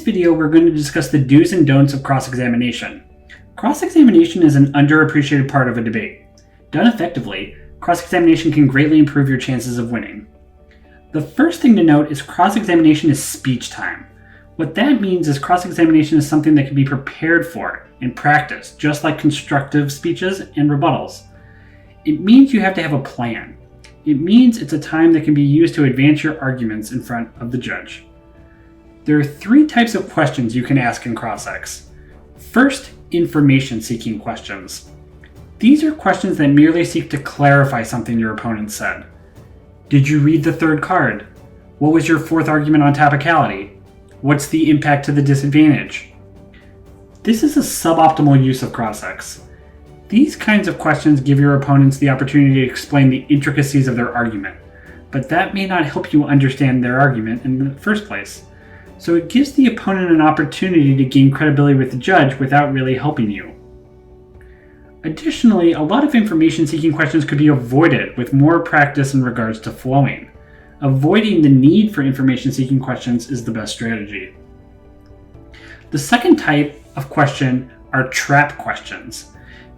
video, we're going to discuss the do's and don'ts of cross-examination. Cross-examination is an underappreciated part of a debate. Done effectively, cross-examination can greatly improve your chances of winning. The first thing to note is cross-examination is speech time. What that means is cross-examination is something that can be prepared for and practiced, just like constructive speeches and rebuttals. It means you have to have a plan. It means it's a time that can be used to advance your arguments in front of the judge. There are 3 types of questions you can ask in cross-ex. First, information-seeking questions. These are questions that merely seek to clarify something your opponent said. Did you read the 3rd card? What was your 4th argument on topicality? What's the impact to the disadvantage? This is a suboptimal use of cross-ex. These kinds of questions give your opponents the opportunity to explain the intricacies of their argument, but that may not help you understand their argument in the first place. So it gives the opponent an opportunity to gain credibility with the judge without really helping you. Additionally, a lot of information-seeking questions could be avoided with more practice in regards to flowing. Avoiding the need for information-seeking questions is the best strategy. The second type of question are trap questions.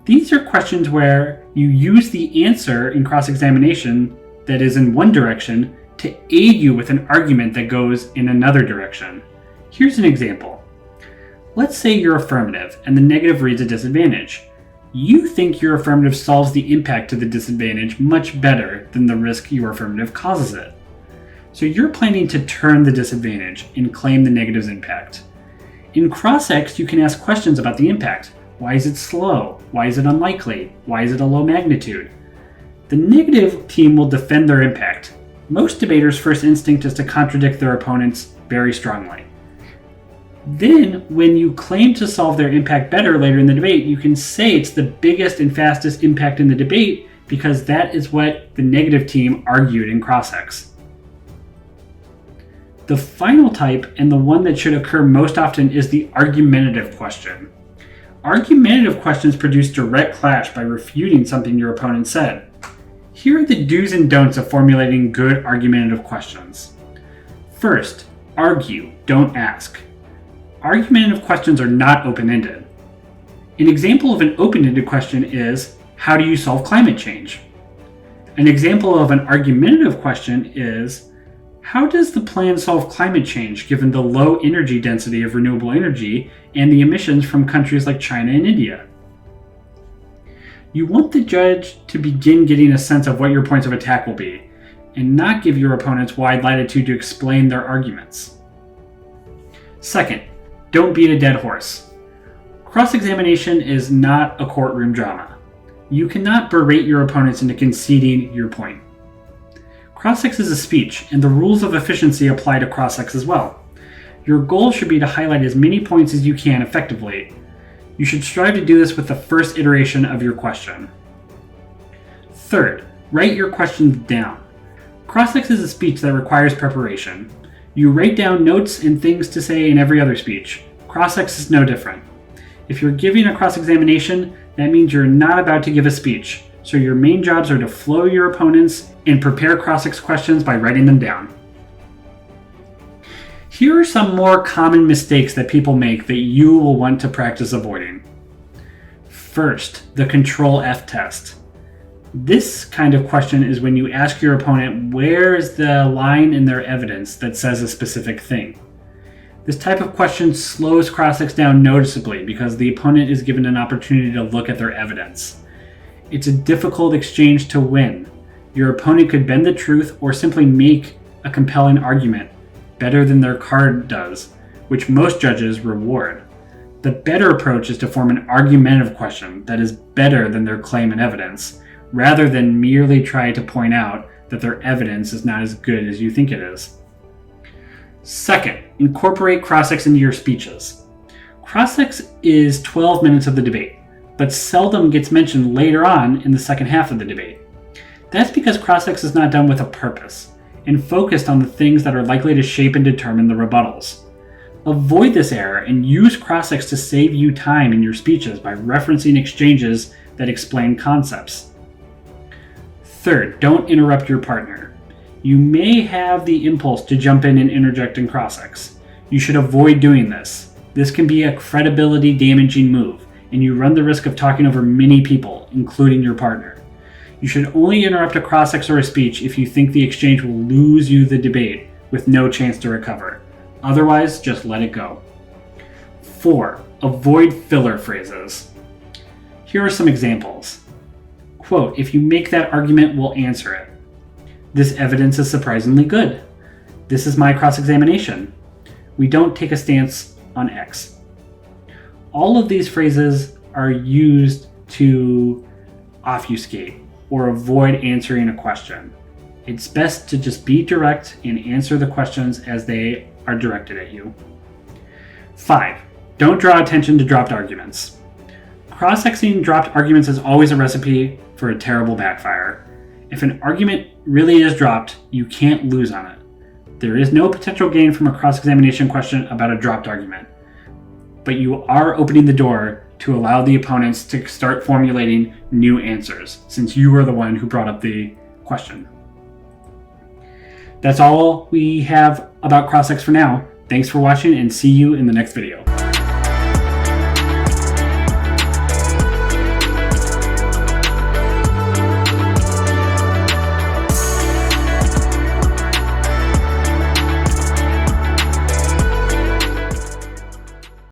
These are questions where you use the answer in cross-examination that is in one direction to aid you with an argument that goes in another direction. Here's an example. Let's say you're affirmative and the negative reads a disadvantage. You think your affirmative solves the impact to the disadvantage much better than the risk your affirmative causes it. So you're planning to turn the disadvantage and claim the negative's impact. In cross-ex, you can ask questions about the impact. Why is it slow? Why is it unlikely? Why is it a low magnitude? The negative team will defend their impact. Most debaters' first instinct is to contradict their opponents very strongly. Then, when you claim to solve their impact better later in the debate, you can say it's the biggest and fastest impact in the debate because that is what the negative team argued in cross-ex. The final type, and the one that should occur most often, is the argumentative question. Argumentative questions produce direct clash by refuting something your opponent said. Here are the do's and don'ts of formulating good argumentative questions. First, argue, don't ask. Argumentative questions are not open-ended. An example of an open-ended question is, how do you solve climate change? An example of an argumentative question is, how does the plan solve climate change given the low energy density of renewable energy and the emissions from countries like China and India? You want the judge to begin getting a sense of what your points of attack will be, and not give your opponents wide latitude to explain their arguments. Second, don't beat a dead horse. Cross-examination is not a courtroom drama. You cannot berate your opponents into conceding your point. Cross-ex is a speech, and the rules of efficiency apply to cross-ex as well. Your goal should be to highlight as many points as you can effectively. You should strive to do this with the first iteration of your question. Third, write your questions down. Cross-ex is a speech that requires preparation. You write down notes and things to say in every other speech. Cross-ex is no different. If you're giving a cross-examination, that means you're not about to give a speech, so your main jobs are to flow your opponents and prepare cross-ex questions by writing them down. Here are some more common mistakes that people make that you will want to practice avoiding. First, the Control F test. This kind of question is when you ask your opponent where is the line in their evidence that says a specific thing. This type of question slows cross-ex down noticeably because the opponent is given an opportunity to look at their evidence. It's a difficult exchange to win. Your opponent could bend the truth or simply make a compelling argument better than their card does, which most judges reward. The better approach is to form an argumentative question that is better than their claim and evidence, rather than merely try to point out that their evidence is not as good as you think it is. Second, incorporate cross-ex into your speeches. Cross-ex is 12 minutes of the debate, but seldom gets mentioned later on in the second half of the debate. That's because cross-ex is not done with a purpose, and focused on the things that are likely to shape and determine the rebuttals. Avoid this error and use cross-ex to save you time in your speeches by referencing exchanges that explain concepts. Third, don't interrupt your partner. You may have the impulse to jump in and interject in cross-ex. You should avoid doing this. This can be a credibility damaging move, and you run the risk of talking over many people, including your partner. You should only interrupt a cross-ex or a speech if you think the exchange will lose you the debate with no chance to recover. Otherwise, just let it go. 4. Avoid filler phrases. Here are some examples. Quote, "If you make that argument, we'll answer it. This evidence is surprisingly good. This is my cross-examination. We don't take a stance on X." All of these phrases are used to obfuscate or avoid answering a question. It's best to just be direct and answer the questions as they are directed at you. 5. Don't draw attention to dropped arguments. Cross-exing dropped arguments is always a recipe for a terrible backfire. If an argument really is dropped, you can't lose on it. There is no potential gain from a cross-examination question about a dropped argument, but you are opening the door to allow the opponents to start formulating new answers, since you were the one who brought up the question. That's all we have about cross-ex for now. Thanks for watching, and see you in the next video.